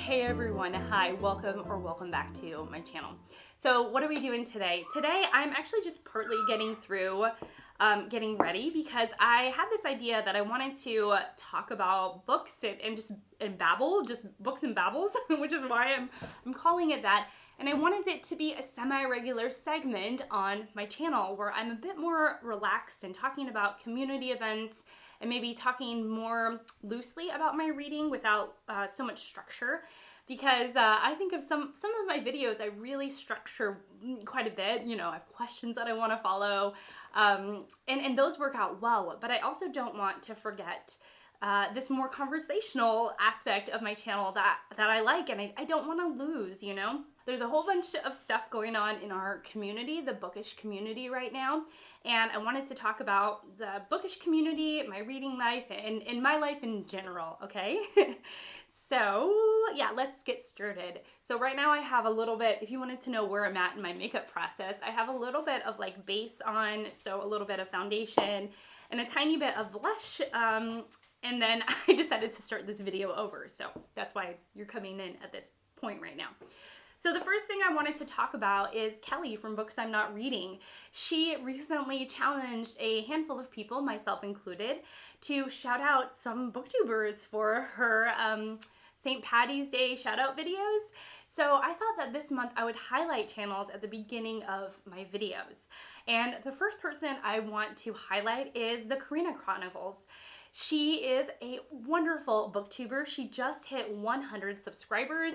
Hey everyone, hi, welcome back to my channel. So what are we doing today? Today I'm actually just partly getting through getting ready because I had this idea that I wanted to talk about books and babble, just books and babbles, which is why I'm calling it that. And I wanted it to be a semi-regular segment on my channel where I'm a bit more relaxed and talking about community events and maybe talking more loosely about my reading without so much structure. Because I think of some of my videos, I really structure quite a bit. You know, I have questions that I want to follow, and those work out well. But I also don't want to forget this more conversational aspect of my channel that I like, and I don't want to lose, you know? There's a whole bunch of stuff going on in our community, the bookish community right now, and I wanted to talk about the bookish community, my reading life, and my life in general, okay? So yeah, let's get started. So right now I have a little bit, if you wanted to know where I'm at in my makeup process, I have a little bit of like base on, so a little bit of foundation and a tiny bit of blush, and then I decided to start this video over, so that's why you're coming in at this point right now. So the first thing I wanted to talk about is Kelly from Books I'm Not Reading. She recently challenged a handful of people, myself included, to shout out some booktubers for her St. Patty's Day shout out videos. So I thought that this month I would highlight channels at the beginning of my videos. And the first person I want to highlight is the Karina Chronicles. She is a wonderful booktuber. She just hit 100 subscribers,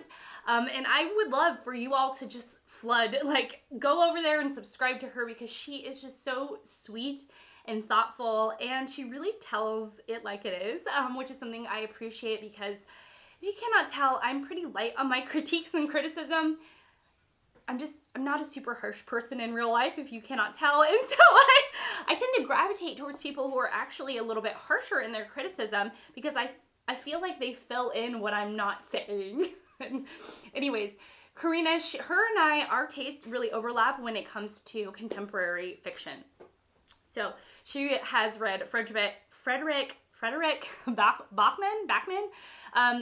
and I would love for you all to just flood, like go over there and subscribe to her because she is just so sweet and thoughtful, and she really tells it like it is, which is something I appreciate because if you cannot tell, I'm pretty light on my critiques and criticism. I'm not a super harsh person in real life, if you cannot tell, and so I tend to gravitate towards people who are actually a little bit harsher in their criticism because I feel like they fill in what I'm not saying. Anyways, Karina, her and I, our tastes really overlap when it comes to contemporary fiction. So she has read Frederick Bachman,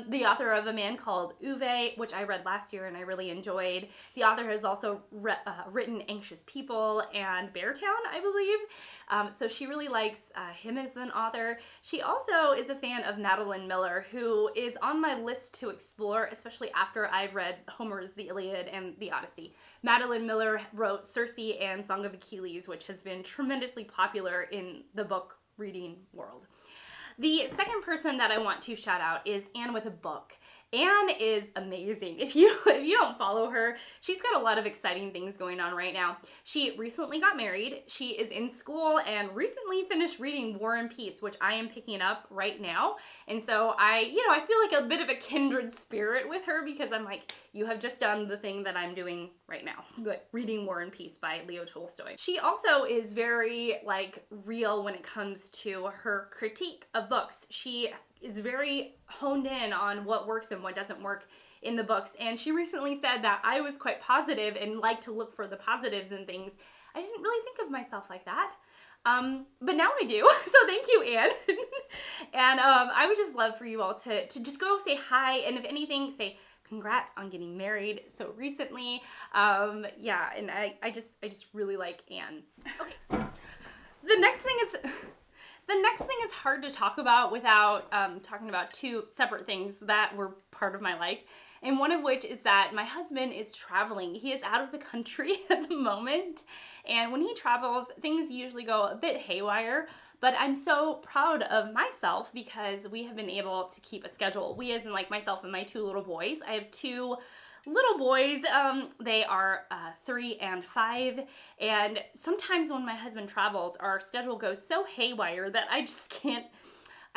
the author of A Man Called Uwe, which I read last year and I really enjoyed. The author has also written Anxious People and Beartown, I believe. So she really likes him as an author. She also is a fan of Madeline Miller, who is on my list to explore, especially after I've read Homer's The Iliad and The Odyssey. Madeline Miller wrote Circe and Song of Achilles, which has been tremendously popular in the book reading world. The second person that I want to shout out is Anne with a Book. Anne is amazing. If you don't follow her, she's got a lot of exciting things going on right now. She recently got married. She is in school and recently finished reading War and Peace, which I am picking up right now. And so I feel like a bit of a kindred spirit with her because I'm like, you have just done the thing that I'm doing right now, like reading War and Peace by Leo Tolstoy. She also is very like real when it comes to her critique of books. She is very honed in on what works and what doesn't work in the books. And she recently said that I was quite positive and like to look for the positives in things. I didn't really think of myself like that. But now I do. So thank you, Anne. And I would just love for you all to just go say hi. And if anything, say congrats on getting married so recently. Yeah, and I just really like Anne. Okay. The next thing is hard to talk about without talking about two separate things that were part of my life. And one of which is that my husband is traveling. He is out of the country at the moment. And when he travels, things usually go a bit haywire. But I'm so proud of myself because we have been able to keep a schedule. We as in like myself and my two little boys. I have two little boys, they are 3 and 5, and sometimes when my husband travels, our schedule goes so haywire that I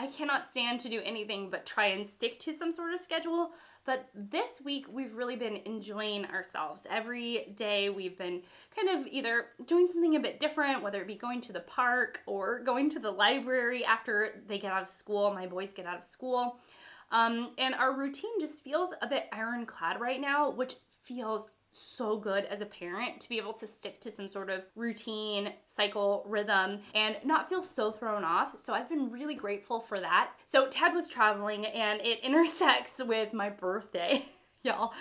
cannot stand to do anything but try and stick to some sort of schedule. But this week, we've really been enjoying ourselves. Every day, we've been kind of either doing something a bit different, whether it be going to the park or going to the library after they get out of school, my boys get out of school. And our routine just feels a bit ironclad right now, which feels so good as a parent to be able to stick to some sort of routine, cycle, rhythm, and not feel so thrown off. So I've been really grateful for that. So Ted was traveling and it intersects with my birthday. y'all.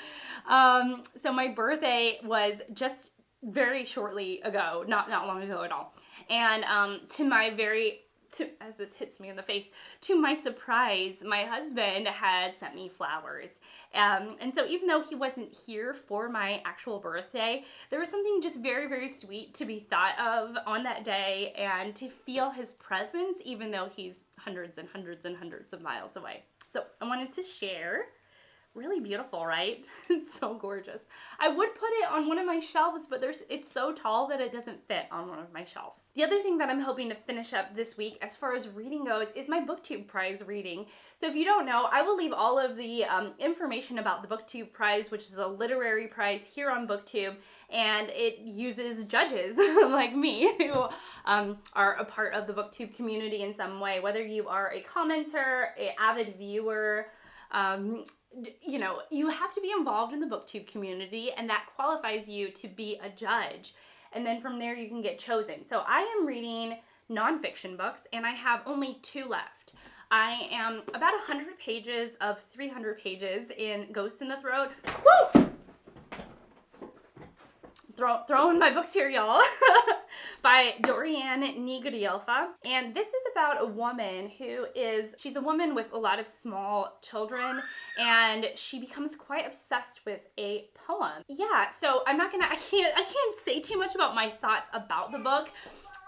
So my birthday was just very shortly ago, not long ago at all. And as this hits me in the face, to my surprise, my husband had sent me flowers. And so even though he wasn't here for my actual birthday, there was something just very, very sweet to be thought of on that day and to feel his presence, even though he's hundreds and hundreds and hundreds of miles away. So I wanted to share. Really beautiful, right? It's so gorgeous. I would put it on one of my shelves, but it's so tall that it doesn't fit on one of my shelves. The other thing that I'm hoping to finish up this week as far as reading goes is my Booktube Prize reading. So if you don't know, I will leave all of the information about the Booktube Prize, which is a literary prize here on Booktube, and it uses judges like me who are a part of the Booktube community in some way, whether you are a commenter, an avid viewer, you know, you have to be involved in the Booktube community, and that qualifies you to be a judge. And then from there you can get chosen. So I am reading nonfiction books, and I have only 2 left. I am about 100 pages of 300 pages in Ghost in the Throat. Woo! Throwing my books here, y'all. By Dorian Nigrielfa. And this is about a woman she's a woman with a lot of small children, and she becomes quite obsessed with a poem. Yeah, so I can't say too much about my thoughts about the book,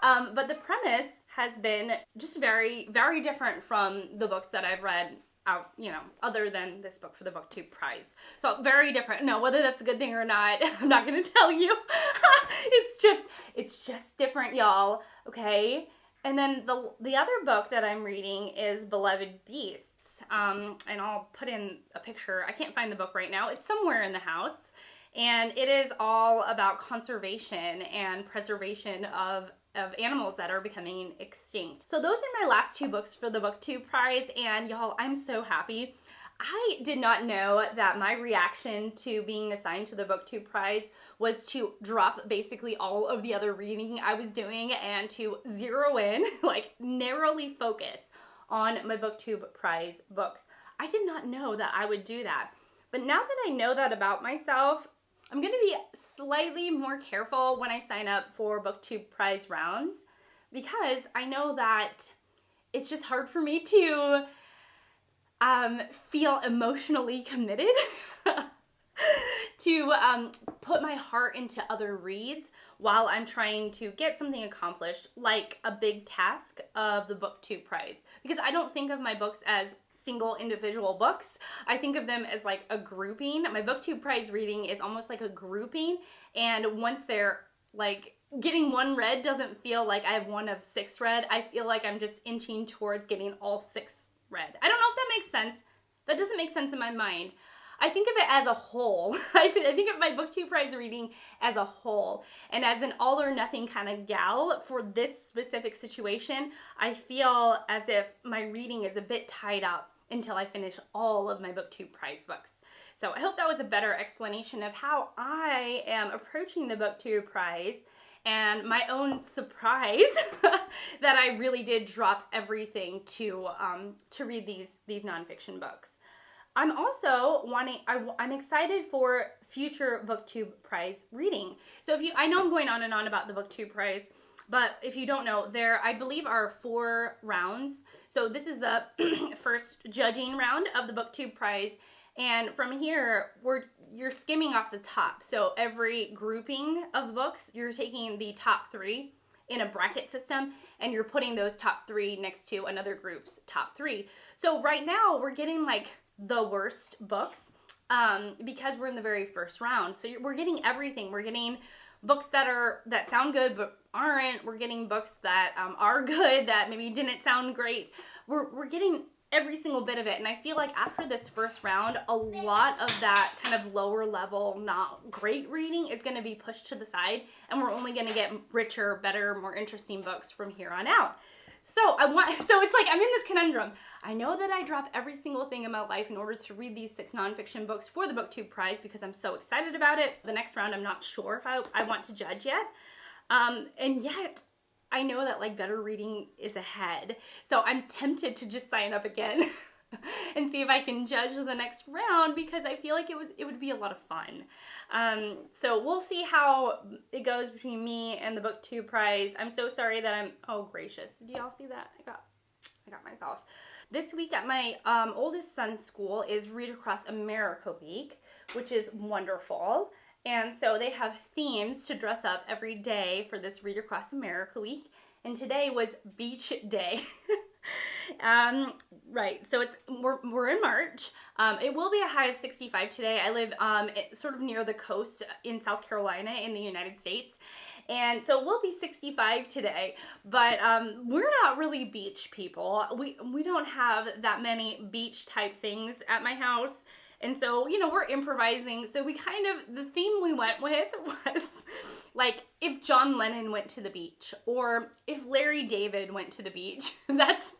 but the premise has been just very, very different from the books that I've read out, you know, other than this book for the Booktube Prize. So very different. No, whether that's a good thing or not, I'm not gonna tell you. It's just different, y'all. Okay. And then the other book that I'm reading is Beloved Beasts. And I'll put in a picture. I can't find the book right now. It's somewhere in the house. And it is all about conservation and preservation of animals that are becoming extinct. So those are my last 2 books for the Booktube Prize, and y'all, I'm so happy. I did not know that my reaction to being assigned to the Booktube Prize was to drop basically all of the other reading I was doing and to zero in, like narrowly focus on my Booktube Prize books. I did not know that I would do that. But now that I know that about myself, I'm going to be slightly more careful when I sign up for Booktube Prize rounds, because I know that it's just hard for me to feel emotionally committed to put my heart into other reads while I'm trying to get something accomplished, like a big task of the Booktube Prize. Because I don't think of my books as single individual books. I think of them as like a grouping. My Booktube Prize reading is almost like a grouping, and once they're like getting 1 read doesn't feel like I have 1 of 6 read. I feel like I'm just inching towards getting all 6 read. I don't know if that makes sense. That doesn't make sense in my mind. I think of it as a whole. I think of my Booktube Prize reading as a whole. And as an all or nothing kind of gal for this specific situation, I feel as if my reading is a bit tied up until I finish all of my Booktube Prize books. So I hope that was a better explanation of how I am approaching the Booktube Prize, and my own surprise that I really did drop everything to read these nonfiction books. I'm also I'm excited for future Booktube Prize reading. So I know I'm going on and on about the Booktube Prize, but if you don't know, there I believe are 4 rounds. So this is the first judging round of the Booktube Prize, and from here you're skimming off the top. So every grouping of books, you're taking the top 3 in a bracket system, and you're putting those top 3 next to another group's top 3. So right now we're getting like the worst books because we're in the very first round. So we're getting everything. We're getting books that sound good but aren't. We're getting books that are good that maybe didn't sound great. We're getting every single bit of it, and I feel like after this first round, a lot of that kind of lower level, not great reading is going to be pushed to the side, and we're only going to get richer, better, more interesting books from here on out. So it's like I'm in this conundrum. I know that I drop every single thing in my life in order to read these 6 nonfiction books for the Booktube Prize because I'm so excited about it. The next round, I'm not sure if I want to judge yet. And yet, I know that like better reading is ahead. So I'm tempted to just sign up again and see if I can judge the next round, because I feel like it would be a lot of fun. So we'll see how it goes between me and the Booktube Prize. I'm so sorry that oh gracious, did y'all see that? I got myself. This week at my oldest son's school is Read Across America Week, which is wonderful. And so they have themes to dress up every day for this Read Across America Week. And today was Beach Day. Right, so we're in March. It will be a high of 65 today. I live sort of near the coast in South Carolina in the United States. And so we'll be 65 today, but we're not really beach people. We don't have that many beach type things at my house. And so, you know, we're improvising. So we the theme we went with was like if John Lennon went to the beach, or if Larry David went to the beach. That's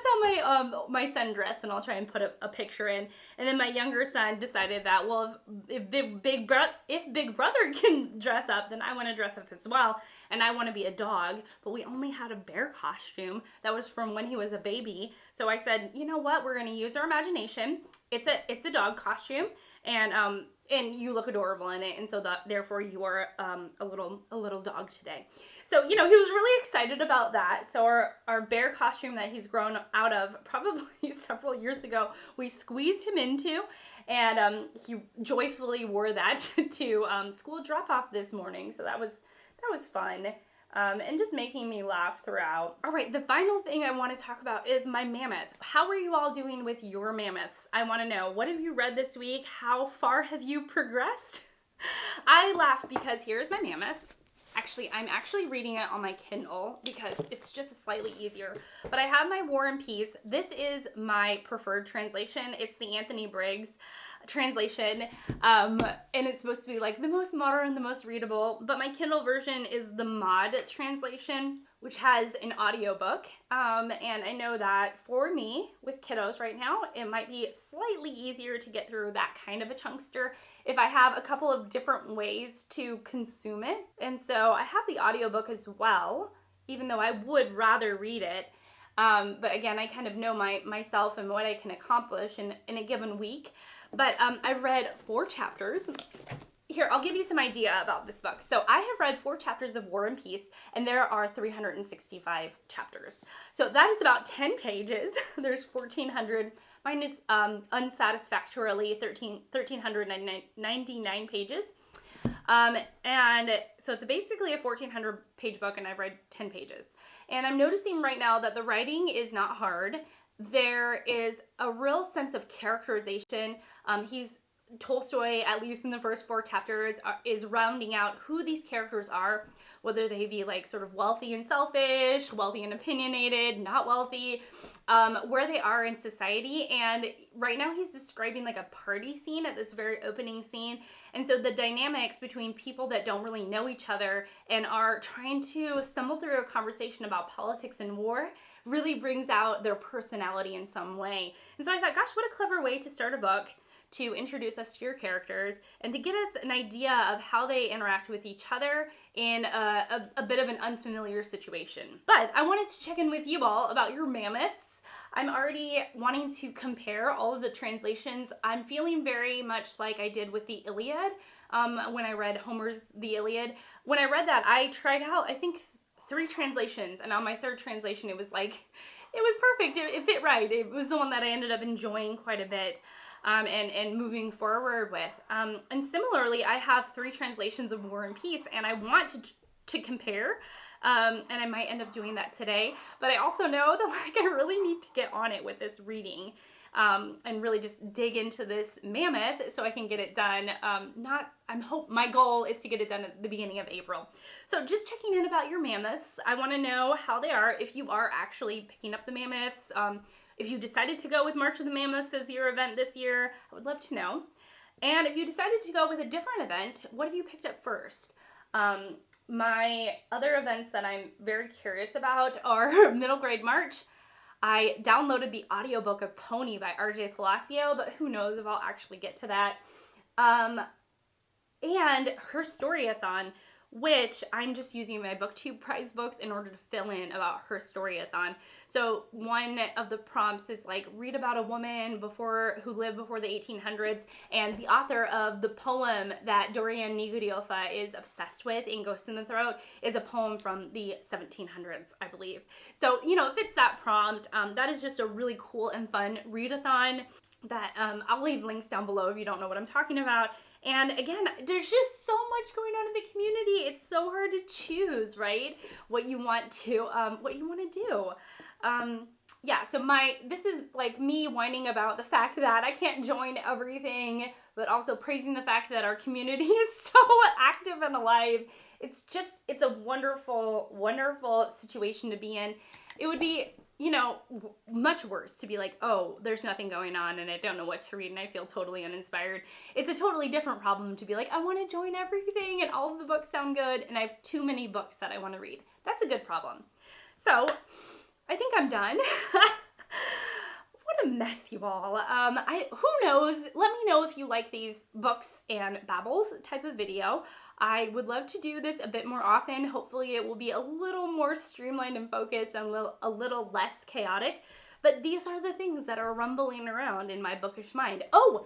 how my son dressed, and I'll try and put a picture in. And then my younger son decided that, well, if Big Brother can dress up, then I want to dress up as well, and I want to be a dog. But we only had a bear costume that was from when he was a baby. So I said, you know what, we're going to use our imagination. It's a dog costume, and you look adorable in it, and so therefore you are a little dog today. So, you know, he was really excited about that. So our bear costume that he's grown out of probably several years ago, we squeezed him into, and he joyfully wore that to school drop-off this morning. So that was fun. And just making me laugh throughout. All right, the final thing I want to talk about is my Mammoth. How are you all doing with your Mammoths? I want to know, what have you read this week? How far have you progressed? I laugh because here's my Mammoth. Actually, I'm actually reading it on my Kindle because it's just slightly easier. But I have my War and Peace. This is my preferred translation. It's the Anthony Briggs translation, and it's supposed to be like the most modern, the most readable, but my Kindle version is the mod translation, which has an audiobook, and I know that for me with kiddos right now, it might be slightly easier to get through that kind of a chunkster if I have a couple of different ways to consume it. And so I have the audiobook as well, even though I would rather read it. But again, I kind of know myself and what I can accomplish in a given week. But I've read 4 chapters. Here, I'll give you some idea about this book. So I have read 4 chapters of War and Peace, and there are 365 chapters. So that is about 10 pages. There's 1,400. Mine is unsatisfactorily 1,399 pages. And so it's basically a 1,400 page book, and I've read 10 pages. And I'm noticing right now that the writing is not hard. There is a real sense of characterization. Tolstoy, at least in the first 4 chapters, is rounding out who these characters are, whether they be like sort of wealthy and selfish, wealthy and opinionated, not wealthy, where they are in society. And right now he's describing like a party scene at this very opening scene. And so the dynamics between people that don't really know each other and are trying to stumble through a conversation about politics and war really brings out their personality in some way. And so I thought, gosh, what a clever way to start a book, to introduce us to your characters and to get us an idea of how they interact with each other in a bit of an unfamiliar situation. But I wanted to check in with you all about your Mammoths. I'm already wanting to compare all of the translations. I'm feeling very much like I did with the Iliad when I read Homer's The Iliad. When I read that, I tried out, I think, 3 translations, and on my 3rd translation, it was perfect. It fit right. It was the one that I ended up enjoying quite a bit. And moving forward with. And similarly, I have 3 translations of War and Peace, and I want to compare, and I might end up doing that today. But I also know that like I really need to get on it with this reading, and really just dig into this Mammoth so I can get it done. My goal is to get it done at the beginning of April. So just checking in about your Mammoths. I want to know how they are, if you are actually picking up the Mammoths. If you decided to go with March of the Mammoths as your event this year, I would love to know. And if you decided to go with a different event, what have you picked up first? My other events that I'm very curious about are Middle Grade March. I downloaded the audiobook of Pony by R.J. Palacio, but who knows if I'll actually get to that. And Her-storyathon, which I'm just using my Booktube Prize books in order to fill in about Her-storyathon. So one of the prompts is like, read about a woman who lived before the 1800s, and the author of the poem that Dorian Niguriofa is obsessed with in Ghost in the Throat is a poem from the 1700s, I believe. So, you know, it fits that prompt. That is just a really cool and fun readathon that I'll leave links down below if you don't know what I'm talking about. And again, there's just so much going on in the community. It's so hard to choose, right? What you want to do. Yeah, so this is like me whining about the fact that I can't join everything, but also praising the fact that our community is so active and alive. It's a wonderful, wonderful situation to be in. It would be, you know, much worse to be like, oh, there's nothing going on and I don't know what to read and I feel totally uninspired. It's a totally different problem to be like, I want to join everything and all of the books sound good and I have too many books that I want to read. That's a good problem. So, I think I'm done. What a mess, you all. Who knows? Let me know if you like these books and babbles type of video. I would love to do this a bit more often. Hopefully it will be a little more streamlined and focused and a little less chaotic. But these are the things that are rumbling around in my bookish mind. Oh,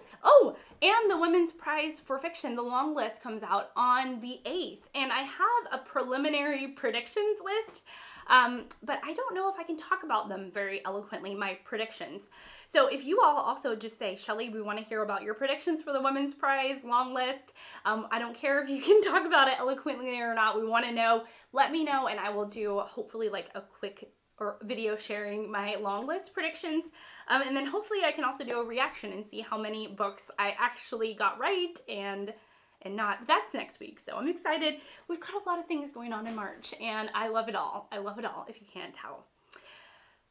and the Women's Prize for Fiction, the long list, comes out on the 8th. And I have a preliminary predictions list. But I don't know if I can talk about them very eloquently, my predictions. So if you all also just say, Shelly, we want to hear about your predictions for the Women's Prize long list. I don't care if you can talk about it eloquently or not. We want to know. Let me know, and I will do hopefully like a quick video sharing my long list predictions. And then hopefully I can also do a reaction and see how many books I actually got right and not. That's next week, so I'm excited. We've got a lot of things going on in March, and I love it all. I love it all, if you can't tell.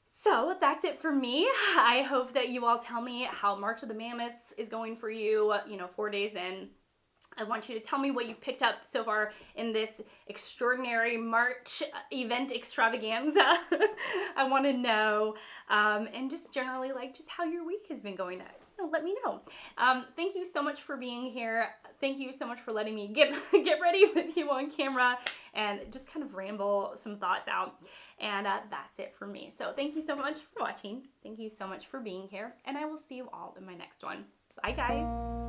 So that's it for me. I hope that you all tell me how March of the Mammoths is going for you, 4 days in. I want you to tell me what you've picked up so far in this extraordinary March event extravaganza. I want to know, and just generally like just how your week has been going. Let me know. Thank you so much for being here. Thank you so much for letting me get ready with you on camera and just kind of ramble some thoughts out. And that's it for me. So thank you so much for watching. Thank you so much for being here. And I will see you all in my next one. Bye, guys.